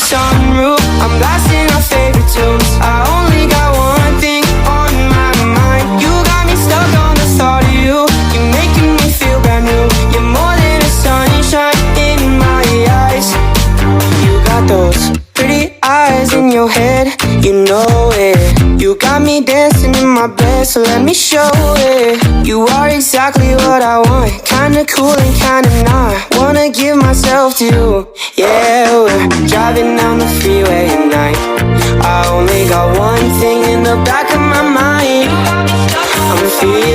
sunroof, I'm blasting our favorite tunes. I only got one thing on my mind. You got me stuck on the thought of you. You're making me feel brand new. You're more than a sunshine in my eyes. You got those pretty eyes in your head, you know it. You got me dancing in my bed, so let me show it. You are exactly what I want, kinda cool and kinda not. Wanna give myself to you. Yeah, we're driving down the freeway at night. I only got one thing in the back of my mind. I'm feeling